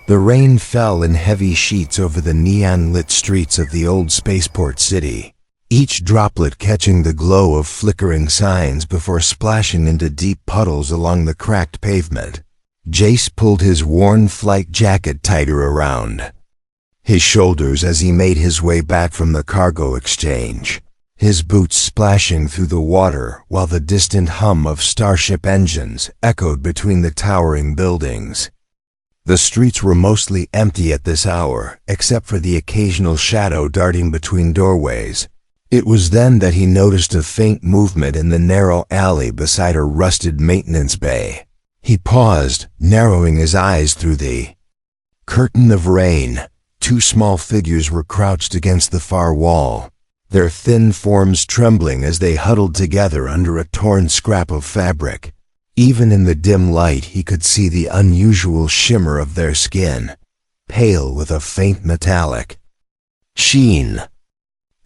The rain fell in heavy sheets over the neon-lit streets of the old spaceport city, each droplet catching the glow of flickering signs before splashing into deep puddles along the cracked pavement. Jace pulled his worn flight jacket tighter around his shoulders as he made his way back from the cargo exchange, his boots splashing through the water while the distant hum of starship engines echoed between the towering buildings. The streets were mostly empty at this hour, except for the occasional shadow darting between doorways. It was then that he noticed a faint movement in the narrow alley beside a rusted maintenance bay. He paused, narrowing his eyes through the curtain of rain. Two small figures were crouched against the far wall, their thin forms trembling as they huddled together under a torn scrap of fabric. Even in the dim light he could see the unusual shimmer of their skin, pale with a faint metallic sheen,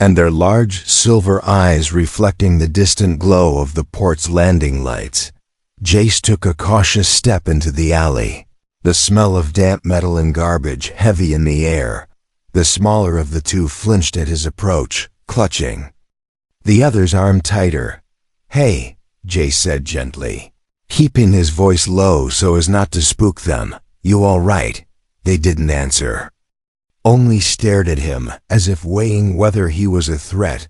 and their large silver eyes reflecting the distant glow of the port's landing lights. Jace took a cautious step into the alley, the smell of damp metal and garbage heavy in the air. The smaller of the two flinched at his approach, clutching the other's arm tighter. "Hey," Jace said gently, keeping his voice low so as not to spook them. "You all right?" They didn't answer, only stared at him as if weighing whether he was a threat.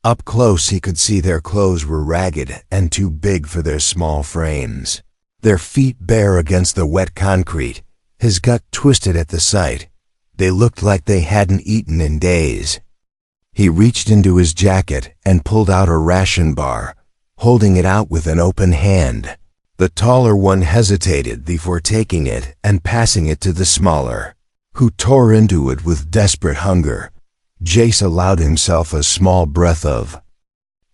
Up close he could see their clothes were ragged and too big for their small frames, their feet bare against the wet concrete. His gut twisted at the sight. They looked like they hadn't eaten in days. He reached into his jacket and pulled out a ration bar, holding it out with an open hand. The taller one hesitated before taking it and passing it to the smaller, who tore into it with desperate hunger. Jace allowed himself a small breath of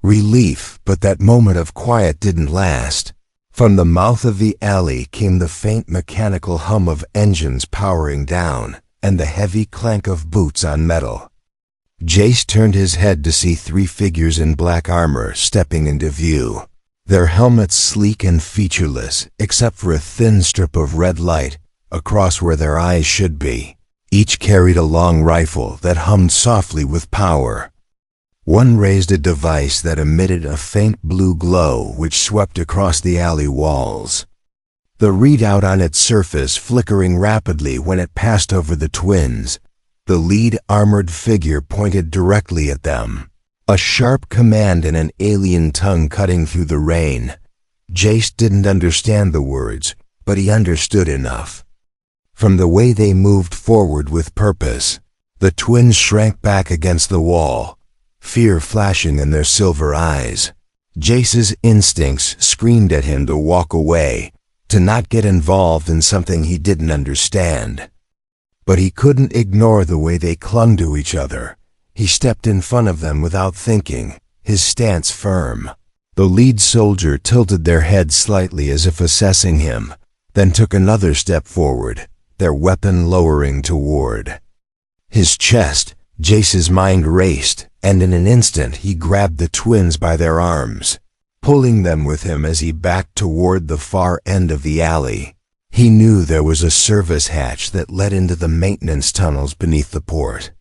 relief, but that moment of quiet didn't last. From the mouth of the alley came the faint mechanical hum of engines powering down and the heavy clank of boots on metal. Jace turned his head to see three figures in black armor stepping into view, their helmets sleek and featureless except for a thin strip of red light across where their eyes should be. Each carried a long rifle that hummed softly with power. One raised a device that emitted a faint blue glow which swept across the alley walls, the readout on its surface flickering rapidly when it passed over the twins. The lead armored figure pointed directly at them, a sharp command in an alien tongue cutting through the rain. Jace didn't understand the words, but he understood enough. From the way they moved forward with purpose, the twins shrank back against the wall, fear flashing in their silver eyes. Jace's instincts screamed at him to walk away, to not get involved in something he didn't understand. But he couldn't ignore the way they clung to each other. He stepped in front of them without thinking, his stance firm. The lead soldier tilted their head slightly as if assessing him, then took another step forward, their weapon lowering toward his chest. Jace's mind raced, and in an instant he grabbed the twins by their arms, pulling them with him as he backed toward the far end of the alley. He knew there was a service hatch that led into the maintenance tunnels beneath the port.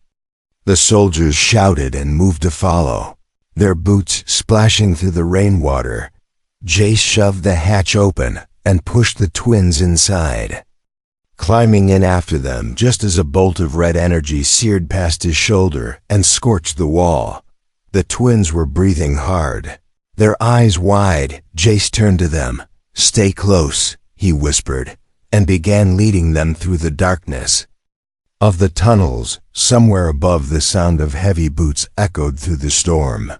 The soldiers shouted and moved to follow, their boots splashing through the rainwater. Jace shoved the hatch open and pushed the twins inside, climbing in after them just as a bolt of red energy seared past his shoulder and scorched the wall. The twins were breathing hard, their eyes wide. Jace turned to them. "Stay close," he whispered, and began leading them through the darkness of the tunnels. Somewhere above, the sound of heavy boots echoed through the storm,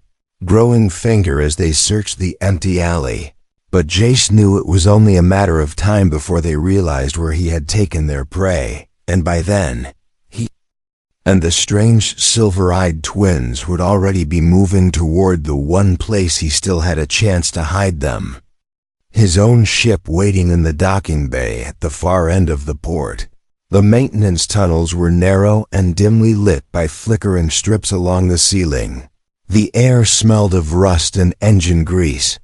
growing fainter as they searched the empty alley. But Jace knew it was only a matter of time before they realized where he had taken their prey, and by then, he and the strange silver-eyed twins would already be moving toward the one place he still had a chance to hide them. His own ship waiting in the docking bay at the far end of the port. The maintenance tunnels were narrow and dimly lit by flickering strips along the ceiling. The air smelled of rust and engine grease,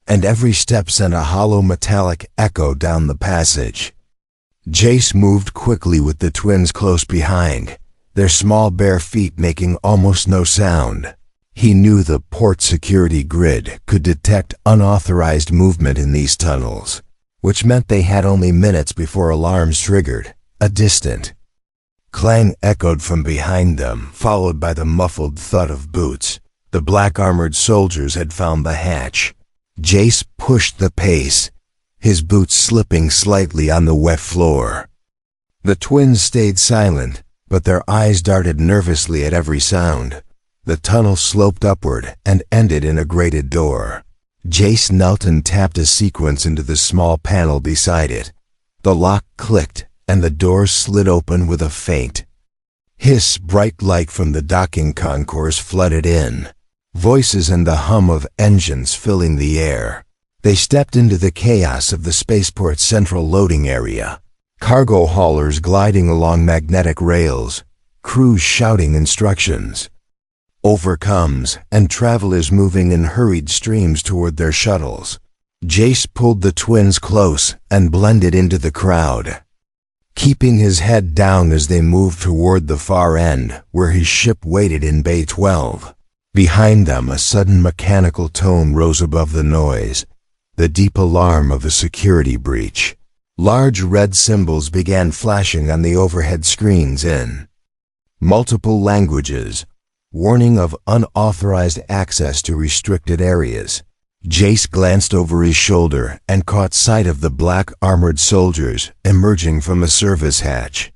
and every step sent a hollow metallic echo down the passage. Jace moved quickly with the twins close behind, their small bare feet making almost no sound. He knew the port security grid could detect unauthorized movement in these tunnels, which meant they had only minutes before alarms triggered. A distant clang echoed from behind them, followed by the muffled thud of boots. The black-armored soldiers had found the hatch. Jace pushed the pace, his boots slipping slightly on the wet floor. The twins stayed silent, but their eyes darted nervously at every sound. The tunnel sloped upward and ended in a grated door. Jace knelt and tapped a sequence into the small panel beside it. The lock clicked, and the door slid open with a faint hiss. Bright light from the docking concourse flooded in, voices and the hum of engines filling the air. They stepped into the chaos of the spaceport's central loading area. Cargo haulers gliding along magnetic rails, crews shouting instructions, overcomes, and travelers moving in hurried streams toward their shuttles. Jace pulled the twins close and blended into the crowd, keeping his head down as they moved toward the far end, where his ship waited in Bay 12. Behind them, a sudden mechanical tone rose above the noise, the deep alarm of a security breach. Large red symbols began flashing on the overhead screens in multiple languages, warning of unauthorized access to restricted areas. Jace glanced over his shoulder and caught sight of the black armored soldiers emerging from a service hatch.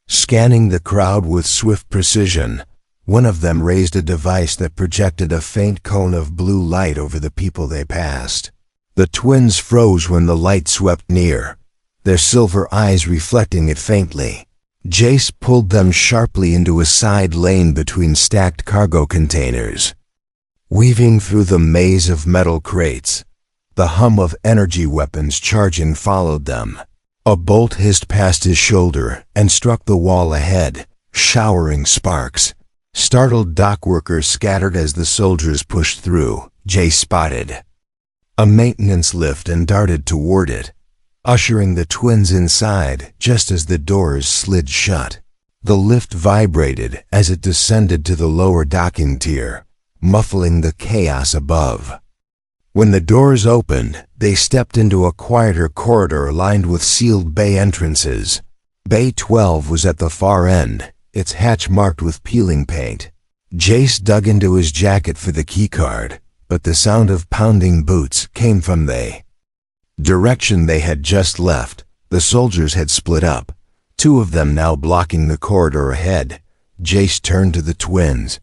Scanning the crowd with swift precision, one of them raised a device that projected a faint cone of blue light over the people they passed. The twins froze when the light swept near, their silver eyes reflecting it faintly. Jace pulled them sharply into a side lane between stacked cargo containers. Weaving through the maze of metal crates, the hum of energy weapons charging followed them. A bolt hissed past his shoulder and struck the wall ahead, showering sparks. Startled dock workers scattered as the soldiers pushed through. Jace spotted a maintenance lift and darted toward it, ushering the twins inside just as the doors slid shut. The lift vibrated as it descended to the lower docking tier, muffling the chaos above. When the doors opened, they stepped into a quieter corridor lined with sealed bay entrances. Bay 12 was at the far end, its hatch marked with peeling paint. Jace dug into his jacket for the keycard, but the sound of pounding boots came from the direction they had just left. The soldiers had split up, two of them now blocking the corridor ahead. Jace turned to the twins.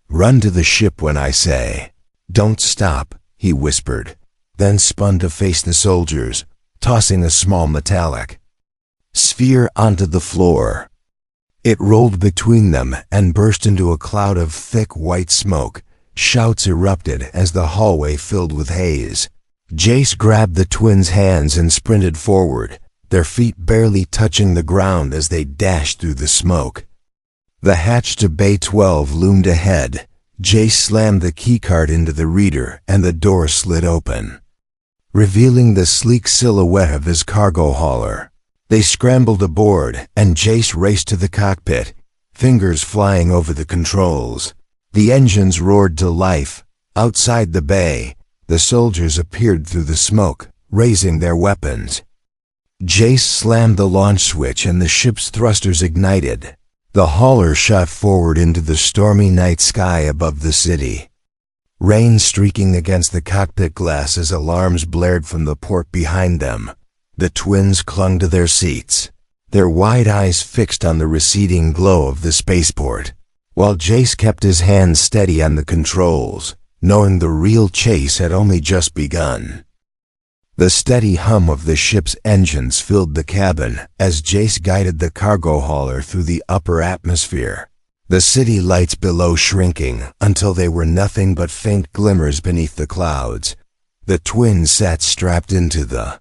"Run to the ship when I say. Don't stop," he whispered, then spun to face the soldiers, tossing a small metallic sphere onto the floor. It rolled between them and burst into a cloud of thick white smoke. Shouts erupted as the hallway filled with haze. Jace grabbed the twins' hands and sprinted forward, their feet barely touching the ground as they dashed through the smoke. The hatch to Bay 12 loomed ahead. Jace slammed the keycard into the reader and the door slid open, revealing the sleek silhouette of his cargo hauler. They scrambled aboard, and Jace raced to the cockpit, fingers flying over the controls. The engines roared to life. Outside the bay, the soldiers appeared through the smoke, raising their weapons. Jace slammed the launch switch and the ship's thrusters ignited. The hauler shot forward into the stormy night sky above the city, rain streaking against the cockpit glass as alarms blared from the port behind them. The twins clung to their seats, their wide eyes fixed on the receding glow of the spaceport, while Jace kept his hands steady on the controls, knowing the real chase had only just begun. The steady hum of the ship's engines filled the cabin as Jace guided the cargo hauler through the upper atmosphere, the city lights below shrinking until they were nothing but faint glimmers beneath the clouds. The twins sat strapped into the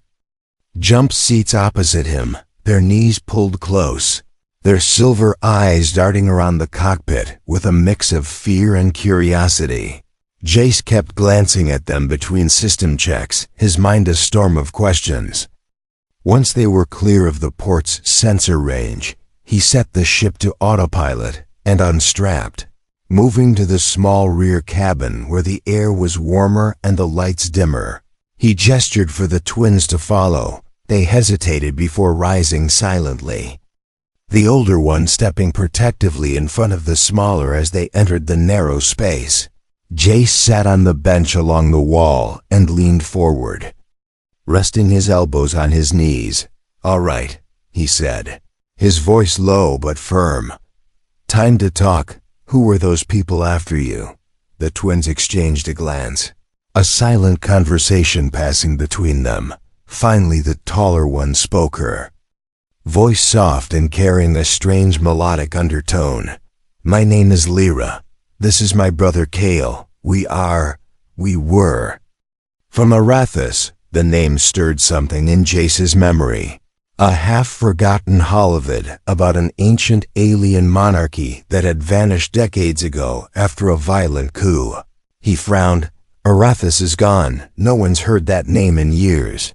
jump seats opposite him, their knees pulled close, their silver eyes darting around the cockpit with a mix of fear and curiosity. Jace kept glancing at them between system checks, his mind a storm of questions. Once they were clear of the port's sensor range, he set the ship to autopilot and unstrapped, moving to the small rear cabin where the air was warmer and the lights dimmer. He gestured for the twins to follow. They hesitated before rising silently, the older one stepping protectively in front of the smaller as they entered the narrow space. Jace sat on the bench along the wall and leaned forward, resting his elbows on his knees. "All right," he said, his voice low but firm. "Time to talk. Who were those people after you?" The twins exchanged a glance, a silent conversation passing between them. Finally, the taller one spoke, her voice soft and carrying a strange melodic undertone. "My name is Lyra. This is my brother Kale. We were from Arathis." The name stirred something in Jace's memory, a half-forgotten holovid about an ancient alien monarchy that had vanished decades ago after a violent coup. He frowned. "Arathis is gone. No one's heard that name in years."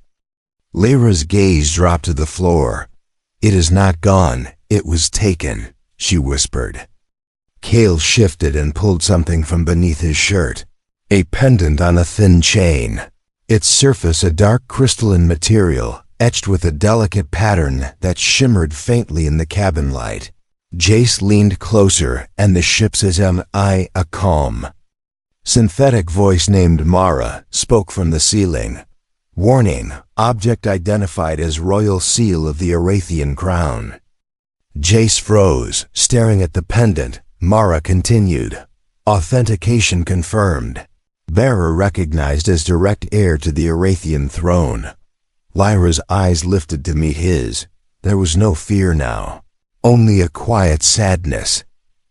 Lyra's gaze dropped to the floor. "It is not gone. It was taken," she whispered. Kale shifted and pulled something from beneath his shirt, a pendant on a thin chain, its surface a dark crystalline material etched with a delicate pattern that shimmered faintly in the cabin light. Jace leaned closer, and the ship's a calm, synthetic voice named Mara spoke from the ceiling. "Warning, object identified as royal seal of the Arathian crown." Jace froze, staring at the pendant. Mara continued. "Authentication confirmed. Bearer recognized as direct heir to the Arathian throne." Lyra's eyes lifted to meet his. There was no fear now, only a quiet sadness.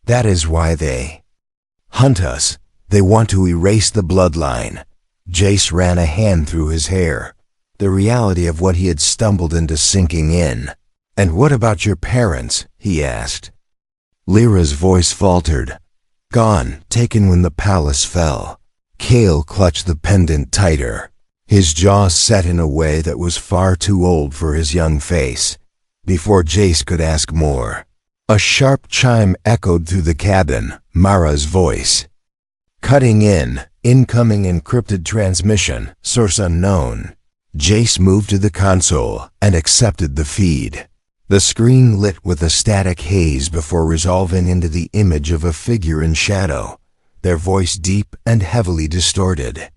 "That is why they hunt us. They want to erase the bloodline." Jace ran a hand through his hair, the reality of what he had stumbled into sinking in. "And what about your parents?" he asked. Lyra's voice faltered. "Gone, taken when the palace fell." Kale clutched the pendant tighter, his jaw set in a way that was far too old for his young face. Before Jace could ask more, a sharp chime echoed through the cabin, Mara's voice. "Cutting in. Incoming encrypted transmission. Source unknown." Jace moved to the console and accepted the feed. The screen lit with a static haze before resolving into the image of a figure in shadow, their voice deep and heavily distorted.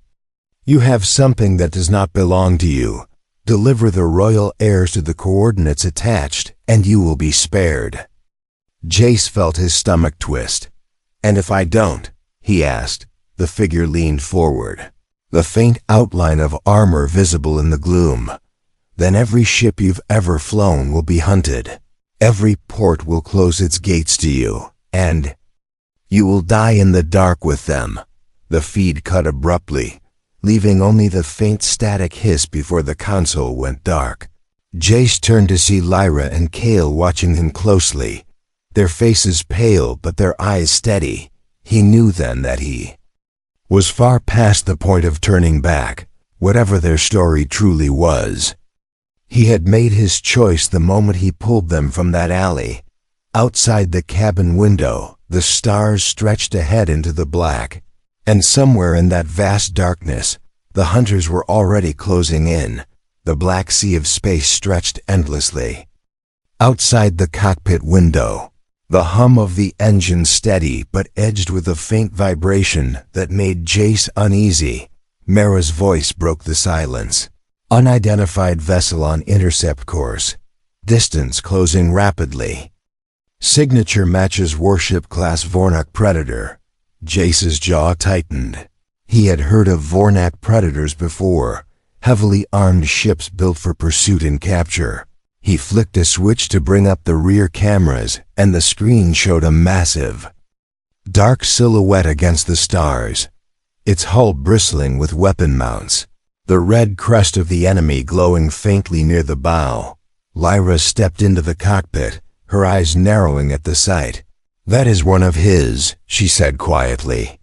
"You have something that does not belong to you. Deliver the royal heirs to the coordinates attached, and you will be spared." Jace felt his stomach twist. "And if I don't?" he asked. The figure leaned forward, the faint outline of armor visible in the gloom. "Then every ship you've ever flown will be hunted. Every port will close its gates to you, and you will die in the dark with them." The feed cut abruptly, leaving only the faint static hiss before the console went dark. Jace turned to see Lyra and Kale watching him closely, their faces pale but their eyes steady. He knew then that he was far past the point of turning back, whatever their story truly was. He had made his choice the moment he pulled them from that alley. Outside the cabin window, the stars stretched ahead into the black, and somewhere in that vast darkness, the hunters were already closing in. The black sea of space stretched endlessly. Outside the cockpit window, the hum of the engine steady but edged with a faint vibration that made Jace uneasy. Mara's voice broke the silence. "Unidentified vessel on intercept course. Distance closing rapidly. Signature matches warship class Vornak Predator." Jace's jaw tightened. He had heard of Vornak Predators before, heavily armed ships built for pursuit and capture. He flicked a switch to bring up the rear cameras, and the screen showed a massive, dark silhouette against the stars, its hull bristling with weapon mounts, the red crest of the enemy glowing faintly near the bow. Lyra stepped into the cockpit, her eyes narrowing at the sight. "That is one of his," she said quietly.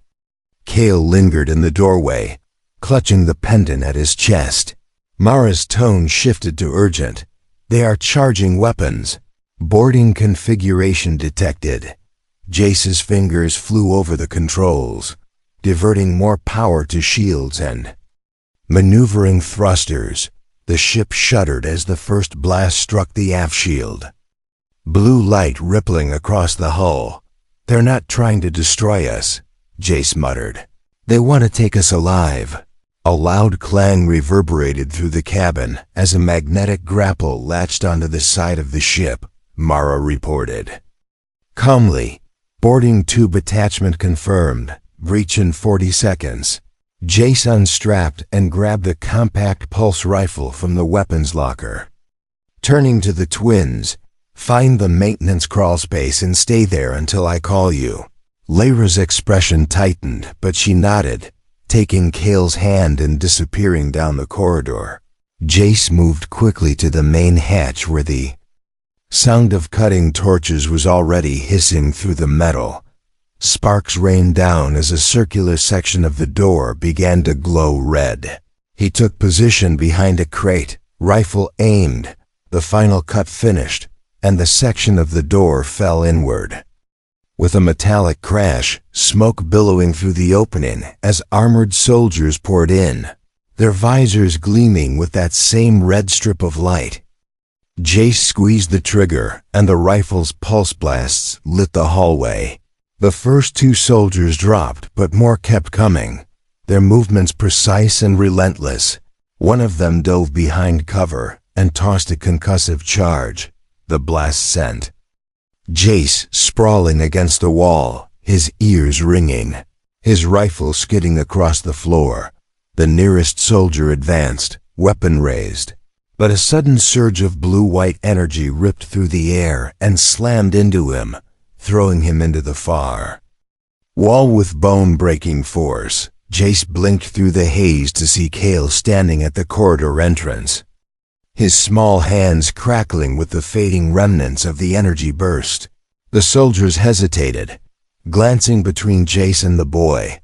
Kale lingered in the doorway, clutching the pendant at his chest. Mara's tone shifted to urgent. They are charging weapons. Boarding configuration detected. Jace's fingers flew over the controls, diverting more power to shields and maneuvering thrusters. The ship shuddered as the first blast struck the aft shield. Blue light rippling across the hull. "They're not trying to destroy us," Jace muttered. "They want to take us alive." A loud clang reverberated through the cabin as a magnetic grapple latched onto the side of the ship, Mara reported. Calmly, "Boarding tube attachment confirmed. Breach in 40 seconds. Jace unstrapped and grabbed the compact pulse rifle from the weapons locker. Turning to the twins, "Find the maintenance crawl space and stay there until I call you." Lyra's expression tightened, but she nodded, taking Kale's hand and disappearing down the corridor. Jace moved quickly to the main hatch where the sound of cutting torches was already hissing through the metal. Sparks rained down as a circular section of the door began to glow red. He took position behind a crate, rifle aimed. The final cut finished, and the section of the door fell inward. With a metallic crash, smoke billowing through the opening as armored soldiers poured in, their visors gleaming with that same red strip of light. Jace squeezed the trigger, and the rifle's pulse blasts lit the hallway. The first 2 soldiers dropped, but more kept coming, their movements precise and relentless. One of them dove behind cover and tossed a concussive charge. The blast sent Jace sprawling against the wall, his ears ringing, his rifle skidding across the floor. The nearest soldier advanced, weapon raised, but a sudden surge of blue-white energy ripped through the air and slammed into him, throwing him into the far wall with bone-breaking force. Jace blinked through the haze to see Kale standing at the corridor entrance, his small hands crackling with the fading remnants of the energy burst. The soldiers hesitated, glancing between Jace and the boy.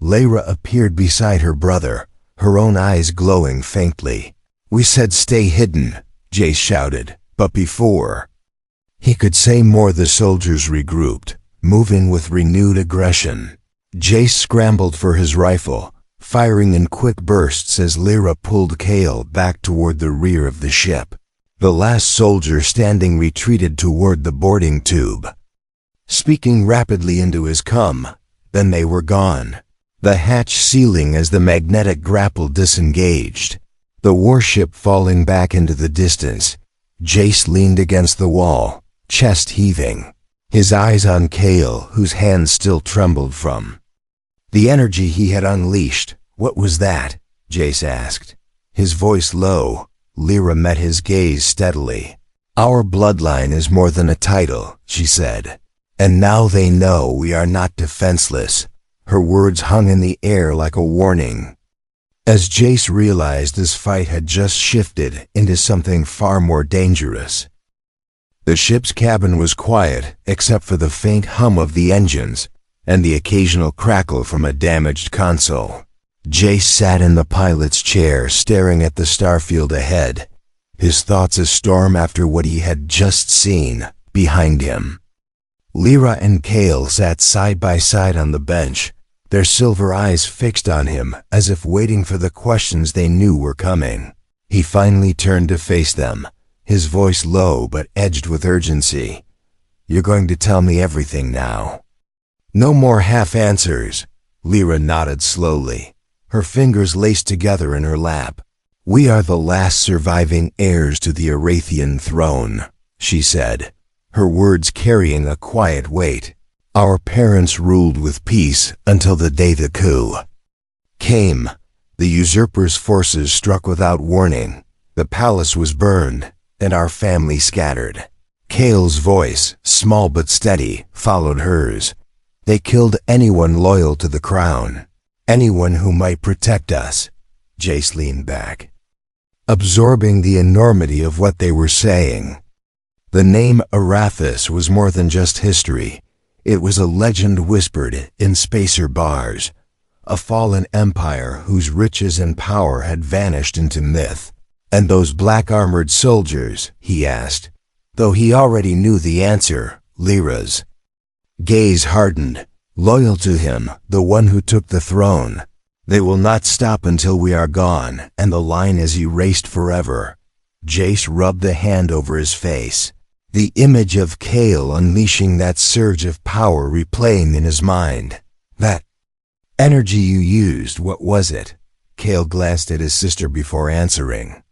Lyra appeared beside her brother, her own eyes glowing faintly. "We said stay hidden," Jace shouted, but before he could say more, the soldiers regrouped, moving with renewed aggression. Jace scrambled for his rifle, firing in quick bursts as Lyra pulled Kale back toward the rear of the ship. The last soldier standing retreated toward the boarding tube, speaking rapidly into his cum. Then they were gone, the hatch sealing as the magnetic grapple disengaged, the warship falling back into the distance. Jace leaned against the wall, chest heaving, his eyes on Kale, whose hands still trembled from the energy he had unleashed. "What was that?" Jace asked, his voice low. Lyra met his gaze steadily. "Our bloodline is more than a title," she said, "and now they know we are not defenseless." Her words hung in the air like a warning, as Jace realized this fight had just shifted into something far more dangerous. The ship's cabin was quiet, except for the faint hum of the engines and the occasional crackle from a damaged console. Jace sat in the pilot's chair, staring at the starfield ahead, his thoughts a storm after what he had just seen behind him. Lyra and Kale sat side by side on the bench, their silver eyes fixed on him as if waiting for the questions they knew were coming. He finally turned to face them, his voice low but edged with urgency. "You're going to tell me everything now. No more half answers." Lyra nodded slowly, her fingers laced together in her lap. "We are the last surviving heirs to the Arathian throne," she said, her words carrying a quiet weight. "Our parents ruled with peace until the day the coup came. The usurper's forces struck without warning. The palace was burned, and our family scattered." Kale's voice, small but steady, followed hers. "They killed anyone loyal to the crown, anyone who might protect us." Jace leaned back, absorbing the enormity of what they were saying. The name Arathis was more than just history. It was a legend whispered in spacer bars, a fallen empire whose riches and power had vanished into myth. "And those black-armored soldiers?" he asked. Though he already knew the answer, Lyra's gaze hardened. "Loyal to him, the one who took the throne. They will not stop until we are gone, and the line is erased forever." Jace rubbed a hand over his face, the image of Kale unleashing that surge of power replaying in his mind. "That energy you used, what was it?" Kale glanced at his sister before answering.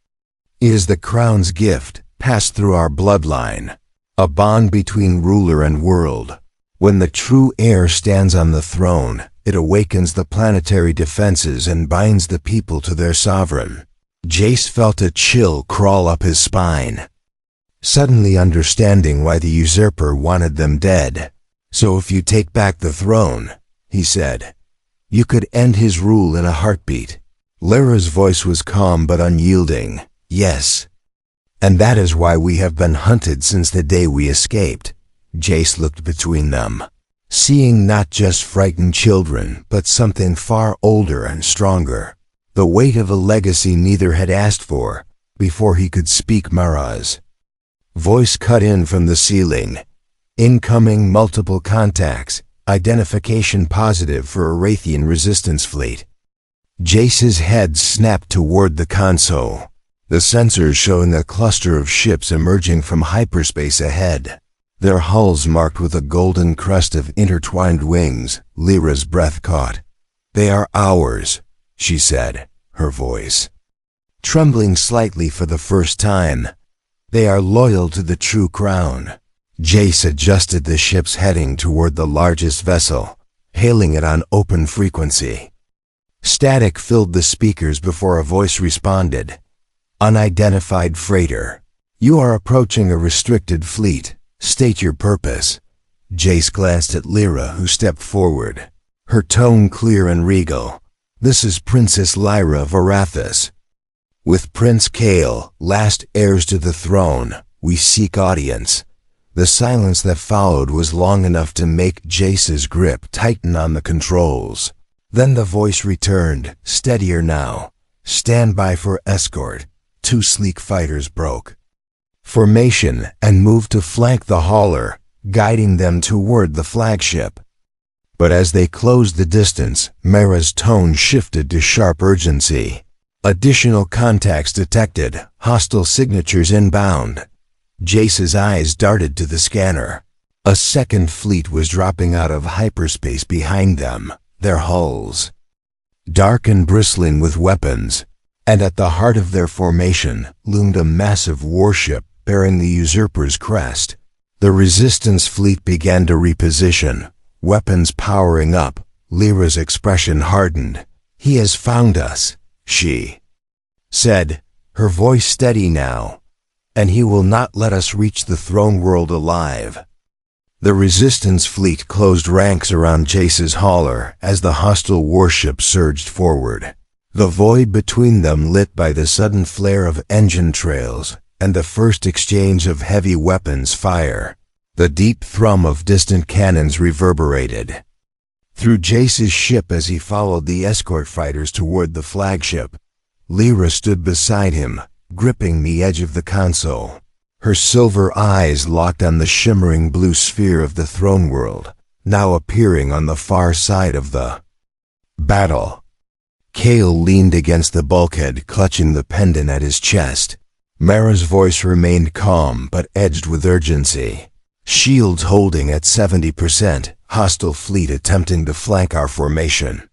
"It is the crown's gift, passed through our bloodline, a bond between ruler and world. When the true heir stands on the throne, it awakens the planetary defenses and binds the people to their sovereign." Jace felt a chill crawl up his spine, suddenly understanding why the usurper wanted them dead. "So if you take back the throne," he said, "you could end his rule in a heartbeat." Lyra's voice was calm but unyielding. "Yes. And that is why we have been hunted since the day we escaped." Jace looked between them, seeing not just frightened children, but something far older and stronger. The weight of a legacy neither had asked for. Before he could speak, Mara's voice cut in from the ceiling. "Incoming multiple contacts. Identification positive for a Wraithian resistance fleet." Jace's head snapped toward the console, the sensors showing a cluster of ships emerging from hyperspace ahead, their hulls marked with a golden crest of intertwined wings. Lyra's breath caught. "They are ours," she said, her voice trembling slightly for the first time. "They are loyal to the true crown." Jace adjusted the ship's heading toward the largest vessel, hailing it on open frequency. Static filled the speakers before a voice responded. "Unidentified freighter. You are approaching a restricted fleet. State your purpose." Jace glanced at Lyra, who stepped forward, her tone clear and regal. "This is Princess Lyra of Arathis. With Prince Kale, last heirs to the throne, we seek audience." The silence that followed was long enough to make Jace's grip tighten on the controls. Then the voice returned, steadier now. "Stand by for escort." Two sleek fighters broke formation and moved to flank the hauler, guiding them toward the flagship. But as they closed the distance, Mara's tone shifted to sharp urgency. "Additional contacts detected. Hostile signatures inbound." Jace's eyes darted to the scanner. A second fleet was dropping out of hyperspace behind them, their hulls dark and bristling with weapons. And at the heart of their formation loomed a massive warship bearing the usurper's crest. The resistance fleet began to reposition, weapons powering up. Lyra's expression hardened. "He has found us," she said, her voice steady now, "and he will not let us reach the throne world alive." The resistance fleet closed ranks around Jace's hauler as the hostile warship surged forward, the void between them lit by the sudden flare of engine trails and the first exchange of heavy weapons fire. The deep thrum of distant cannons reverberated through Jace's ship as he followed the escort fighters toward the flagship. Lyra stood beside him, gripping the edge of the console, her silver eyes locked on the shimmering blue sphere of the throne world, now appearing on the far side of the battle. Kale leaned against the bulkhead, clutching the pendant at his chest. Mara's voice remained calm but edged with urgency. "Shields holding at 70%, hostile fleet attempting to flank our formation."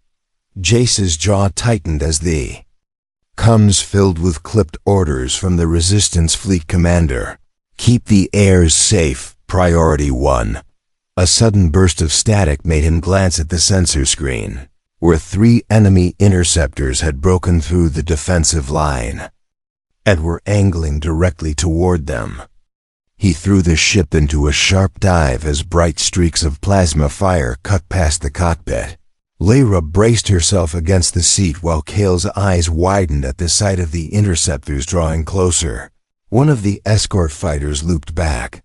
Jace's jaw tightened as the comms filled with clipped orders from the resistance fleet commander. "Keep the heirs safe, priority 1. A sudden burst of static made him glance at the sensor screen, where 3 enemy interceptors had broken through the defensive line and were angling directly toward them. He threw the ship into a sharp dive as bright streaks of plasma fire cut past the cockpit. Lyra braced herself against the seat while Kale's eyes widened at the sight of the interceptors drawing closer. One of the escort fighters looped back,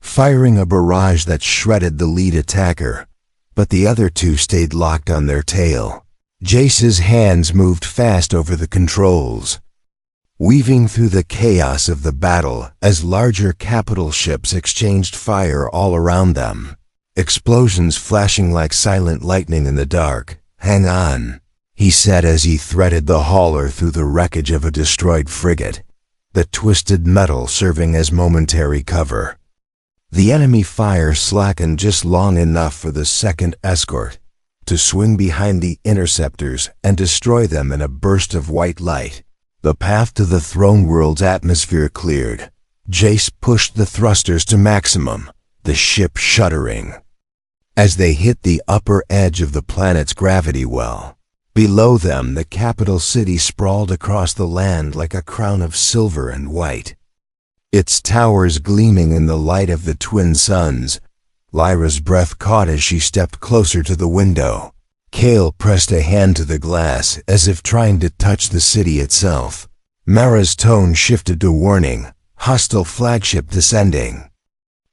firing a barrage that shredded the lead attacker, but the other 2 stayed locked on their tail. Jace's hands moved fast over the controls, weaving through the chaos of the battle as larger capital ships exchanged fire all around them. Explosions flashing like silent lightning in the dark. "Hang on," he said as he threaded the hauler through the wreckage of a destroyed frigate, the twisted metal serving as momentary cover. The enemy fire slackened just long enough for the second escort to swing behind the interceptors and destroy them in a burst of white light. The path to the throne world's atmosphere cleared. Jace pushed the thrusters to maximum, the ship shuddering as they hit the upper edge of the planet's gravity well. Below them, the capital city sprawled across the land like a crown of silver and white, its towers gleaming in the light of the twin suns. Lyra's breath caught as she stepped closer to the window. Kale pressed a hand to the glass as if trying to touch the city itself. Mara's tone shifted to warning, "Hostile flagship descending."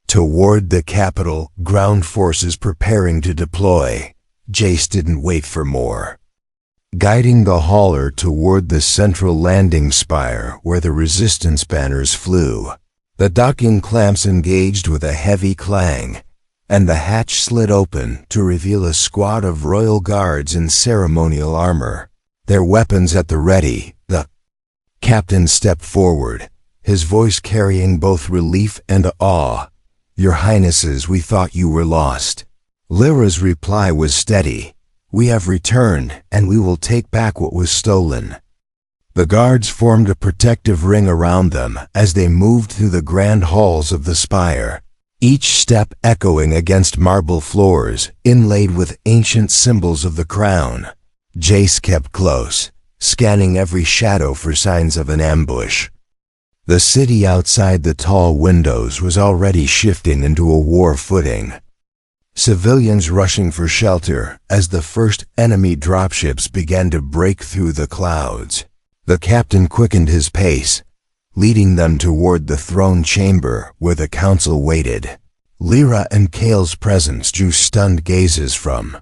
Toward the capital, ground forces preparing to deploy. Jace didn't wait for more. Guiding the hauler toward the central landing spire where the resistance banners flew, the docking clamps engaged with a heavy clang, and the hatch slid open to reveal a squad of royal guards in ceremonial armor, their weapons at the ready. The captain stepped forward, his voice carrying both relief and awe. "Your Highnesses, we thought you were lost." Lyra's reply was steady. "We have returned, and we will take back what was stolen." The guards formed a protective ring around them as they moved through the grand halls of the spire, each step echoing against marble floors inlaid with ancient symbols of the crown. Jace kept close, scanning every shadow for signs of an ambush. The city outside the tall windows was already shifting into a war footing. Civilians rushing for shelter as the first enemy dropships began to break through the clouds. The captain quickened his pace, leading them toward the throne chamber where the council waited. Lyra and Kale's presence drew stunned gazes from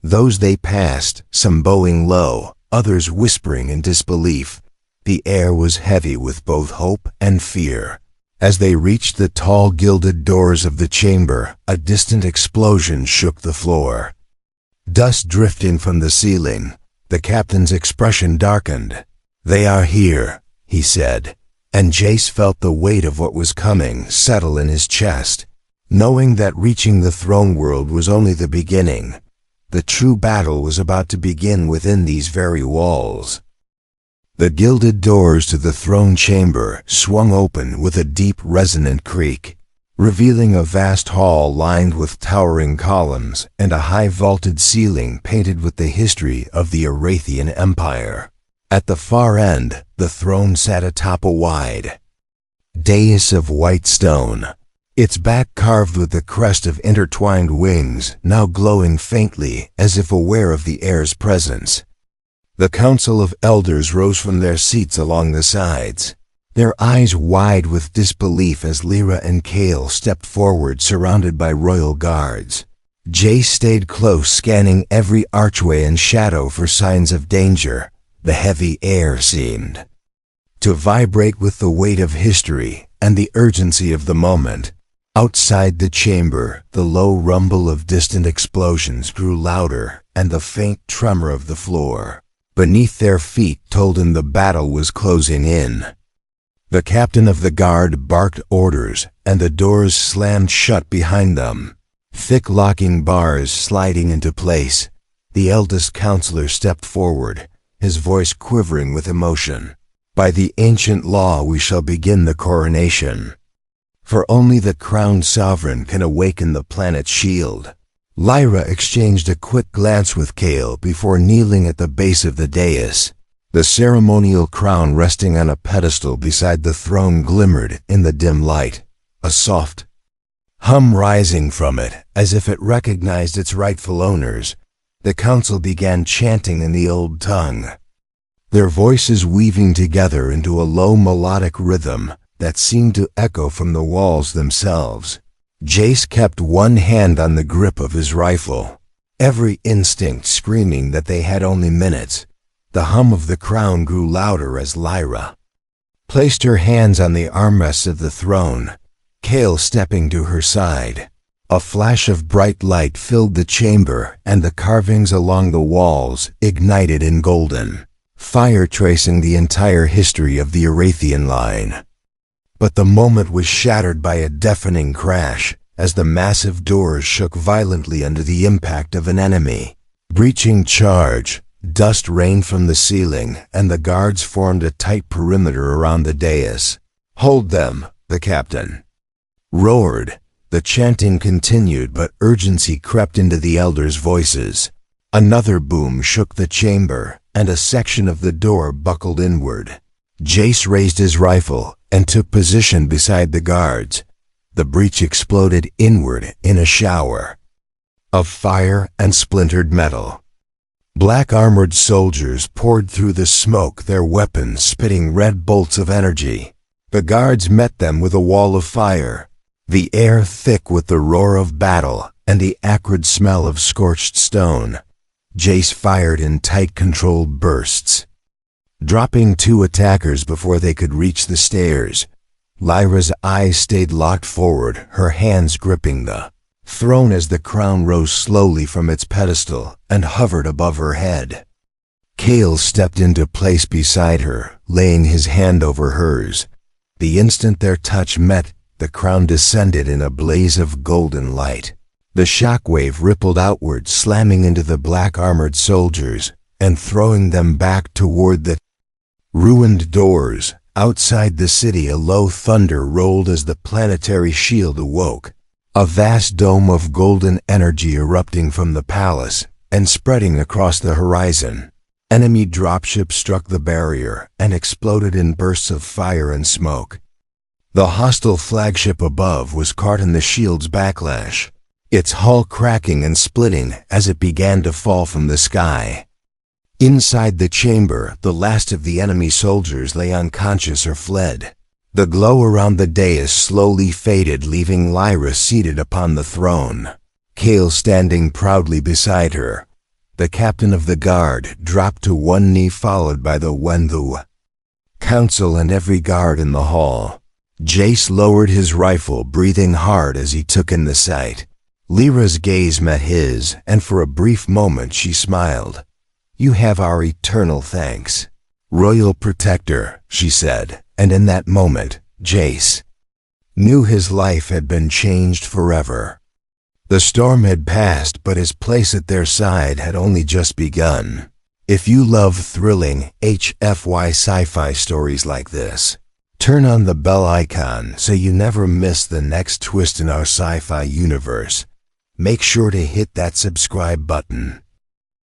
those they passed, some bowing low, others whispering in disbelief. The air was heavy with both hope and fear. As they reached the tall gilded doors of the chamber, a distant explosion shook the floor. Dust drifting from the ceiling, the captain's expression darkened. "They are here," he said, and Jace felt the weight of what was coming settle in his chest, knowing that reaching the throne world was only the beginning. The true battle was about to begin within these very walls. The gilded doors to the throne chamber swung open with a deep resonant creak, revealing a vast hall lined with towering columns and a high vaulted ceiling painted with the history of the Arathian Empire. At the far end, the throne sat atop a wide dais of white stone, its back carved with the crest of intertwined wings now glowing faintly as if aware of the heir's presence. The council of elders rose from their seats along the sides, their eyes wide with disbelief as Lyra and Kale stepped forward surrounded by royal guards. Jace stayed close, scanning every archway and shadow for signs of danger. The heavy air seemed to vibrate with the weight of history and the urgency of the moment. Outside the chamber, the low rumble of distant explosions grew louder, and the faint tremor of the floor beneath their feet told him the battle was closing in. The captain of the guard barked orders, and the doors slammed shut behind them, thick locking bars sliding into place. The eldest counselor stepped forward, his voice quivering with emotion. "By the ancient law we shall begin the coronation, for only the crowned sovereign can awaken the planet's shield." Lyra exchanged a quick glance with Kale before kneeling at the base of the dais. The ceremonial crown resting on a pedestal beside the throne glimmered in the dim light, a soft hum rising from it as if it recognized its rightful owners. The council began chanting in the old tongue, their voices weaving together into a low melodic rhythm that seemed to echo from the walls themselves. Jace kept one hand on the grip of his rifle, every instinct screaming that they had only minutes. The hum of the crown grew louder as Lyra placed her hands on the armrests of the throne, Kale stepping to her side. A flash of bright light filled the chamber, and the carvings along the walls ignited in golden fire, tracing the entire history of the Arathian line. But the moment was shattered by a deafening crash, as the massive doors shook violently under the impact of an enemy. Breaching charge, dust rained from the ceiling, and the guards formed a tight perimeter around the dais. "Hold them," the captain roared. The chanting continued, but urgency crept into the elders' voices. Another boom shook the chamber, and a section of the door buckled inward. Jace raised his rifle and took position beside the guards. The breach exploded inward in a shower of fire and splintered metal. Black-armored soldiers poured through the smoke, their weapons spitting red bolts of energy. The guards met them with a wall of fire, the air thick with the roar of battle and the acrid smell of scorched stone. Jace fired in tight, controlled bursts, dropping 2 attackers before they could reach the stairs. Lyra's eyes stayed locked forward, her hands gripping the throne as the crown rose slowly from its pedestal and hovered above her head. Kale stepped into place beside her, laying his hand over hers. The instant their touch met, the crown descended in a blaze of golden light. The shockwave rippled outward, slamming into the black-armored soldiers and throwing them back toward the ruined doors. Outside the city, a low thunder rolled as the planetary shield awoke, a vast dome of golden energy erupting from the palace and spreading across the horizon. Enemy dropships struck the barrier and exploded in bursts of fire and smoke. The hostile flagship above was caught in the shield's backlash, its hull cracking and splitting as it began to fall from the sky. Inside the chamber, the last of the enemy soldiers lay unconscious or fled. The glow around the dais slowly faded, leaving Lyra seated upon the throne, Kale standing proudly beside her. The captain of the guard dropped to one knee, followed by the Wendu council and every guard in the hall. Jace lowered his rifle, breathing hard as he took in the sight. Lyra's gaze met his, and for a brief moment she smiled. "You have our eternal thanks, Royal Protector," she said, and in that moment, Jace knew his life had been changed forever. The storm had passed, but his place at their side had only just begun. If you love thrilling HFY Sci-Fi stories like this, turn on the bell icon so you never miss the next twist in our sci-fi universe. Make sure to hit that subscribe button